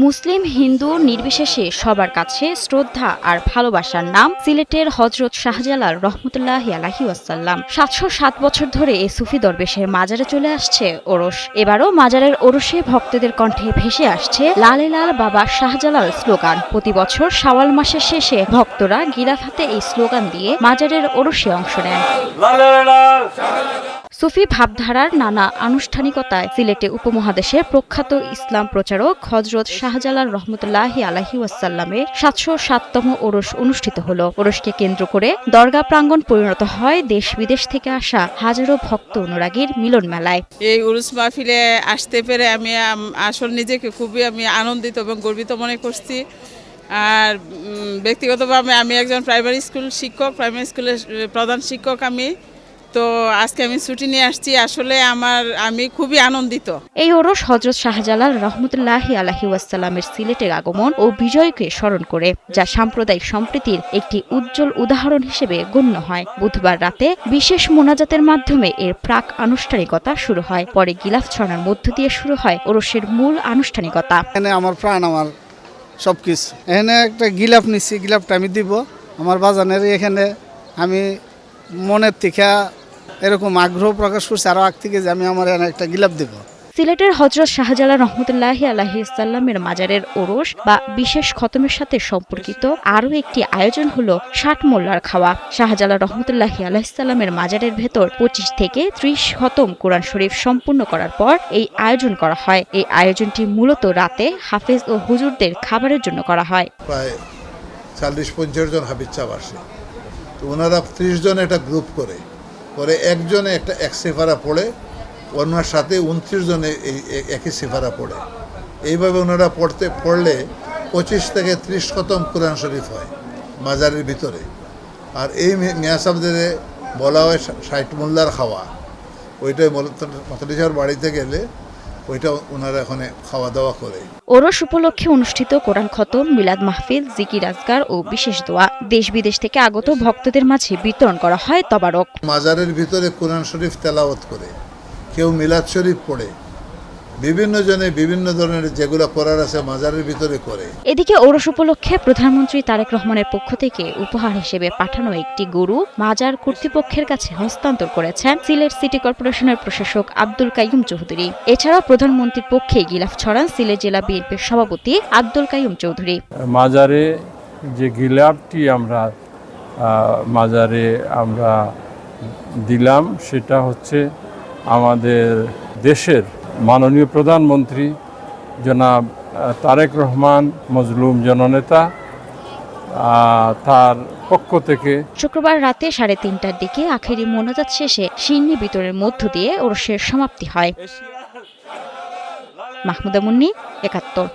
মুসলিম হিন্দু নির্বিশেষে সবার কাছে শ্রদ্ধা আর ভালোবাসার নাম সিলেটের হযরত শাহজালাল রহমতুল্লাহি আলাইহি ওয়াসাল্লাম। ৭০৭ বছর ধরে এই সুফি দরবেশের মাজারে চলে আসছে ওরস। এবারও মাজারের ওরসে ভক্তদের কণ্ঠে ভেসে আসছে লালে লাল বাবা শাহজালাল স্লোগান। প্রতি বছর শাওয়াল মাসের শেষে ভক্তরা গিলাফ হাতে এই স্লোগান দিয়ে মাজারের ওরসে অংশ নেন। সুফি ভাবধারার নানা আনুষ্ঠানিকতায় সিলেটে উপমহাদেশের প্রখ্যাত ইসলাম প্রচারক হযরত শাহজালাল রহমতুল্লাহি আলাইহি ওয়াসাল্লামের ৭০৭তম ওরস অনুষ্ঠিত হলো। ওরসকে কেন্দ্র করে দরগা প্রাঙ্গণ পরিণত হয় দেশ বিদেশ থেকে আসা হাজারো ভক্ত অনুরাগীর মিলন মেলায়। এই উরুস মাহফিলে আসতে পেরে আমি আসলে নিজেকে খুবই আনন্দিত এবং গর্বিত মনে করছি। আর ব্যক্তিগতভাবে আমি একজন প্রাইমারি স্কুলের প্রধান শিক্ষক। তো আজকে আমি ছুটি নিয়ে আসছি। আসলে আমি খুবই আনন্দিত। এই ওরস হযরত শাহজালাল রহমতুল্লাহি আলাইহি ওয়াসাল্লামের সিলেটের আগমন ও বিজয়কে স্মরণ করে, যা সাম্প্রদায়িক সম্প্রীতির একটি উজ্জ্বল উদাহরণ হিসেবে গণ্য হয়। বুধবার রাতে বিশেষ মোনাজাতের মাধ্যমে এর প্রাক আনুষ্ঠানিকতা শুরু হয়। পরে গিলাফ ছড়ানোর মধ্য দিয়ে শুরু হয় ওরসের মূল আনুষ্ঠানিকতা। এখানে আমার প্রাণ, আমার সবকিছু। এখানে একটা গিলাফ নিচ্ছি, গিলাফটা আমি দিব আমার বাজানের। এখানে আমি মনের থেকে এরকম আগ্রহ প্রকাশ করছি আরো আগ থেকে যে আমি আমার একটা গিলাফ দেব। সিলেটের হযরত শাহজালাল রহমতুল্লাহি আলাইহি ওয়াসাল্লামের মাজারের ওরস বা বিশেষ খতমের সাথে সম্পর্কিত আরও একটি আয়োজন হলো ৬০ মোল্লার খাওয়া। শাহজালাল রহমতুল্লাহি আলাইহি ওয়াসাল্লামের মাজারের ভেতর ২৫ থেকে ৩০ খতম কোরআন শরীফ সম্পূর্ণ করার পর এই আয়োজন করা হয়। এই আয়োজনটি মূলত রাতে হাফেজ ও হুজুরদের খাবারের জন্য করা হয়। প্রায় ৪০-৫০ জন হাফিজ সাহেব আসে। তো ওনারা ৩০ জন একটা গ্রুপ করে একজনে এক সিফারা পড়ে, ওনার সাথে ২৯ জনে একই সিফারা পড়ে। এইভাবে ওনারা পড়লে ২৫ থেকে ৩০ খতম কোরআন শরীফ হয় মাজারের ভিতরে। আর এই মিয়া সাহেবদের বলা হয় ৬০ মোল্লার খাওয়া। ওইটাই মতলিসার বাড়িতে গেলে ওইটা ওনারা এখানে খাওয়া দাওয়া করে। ওরস উপলক্ষে অনুষ্ঠিত কোরআন খতম, মিলাদ মাহফিল, জিকির আজকার ও বিশেষ দোয়া। দেশ বিদেশ থেকে আগত ভক্তদের মাঝে বিতরণ করা হয় তবারক। মাজারের ভিতরে কোরআন শরীফ তেলাওয়াত করে, কেউ মিলাদ শরীফ পড়ে, বিভিন্ন জনে বিভিন্ন ধরনের যেগুলো করার আছে মাজারের ভিতরে করে। এদিকে ওরস উপলক্ষে প্রধানমন্ত্রী তারেক রহমানের পক্ষ থেকে উপহার হিসেবে পাঠানো একটি গরু মাজার কর্তৃপক্ষের কাছে হস্তান্তর করেছেন সিলেট সিটি কর্পোরেশনের প্রশাসক আব্দুল কাইয়ুম চৌধুরী। এছাড়াও প্রধানমন্ত্রীর পক্ষে গিলাফ ছড়ান সিলেট জেলা বিএনপির সভাপতি আব্দুল কাইয়ুম চৌধুরী। মাজারে যে গিলাফটি মাজারে আমরা দিলাম, সেটা হচ্ছে আমাদের দেশের মাননীয় প্রধানমন্ত্রী জনাব তারেক রহমান মজলুম জননেতা, তার পক্ষ থেকে। শুক্রবার রাতে ৩:৩০টার দিকে আখেরি মোনাজাত শেষে সিন্নি বিতরণের মধ্য দিয়ে ওরসের সমাপ্তি হয়। মাহমুদা মুন্নি, ৭১।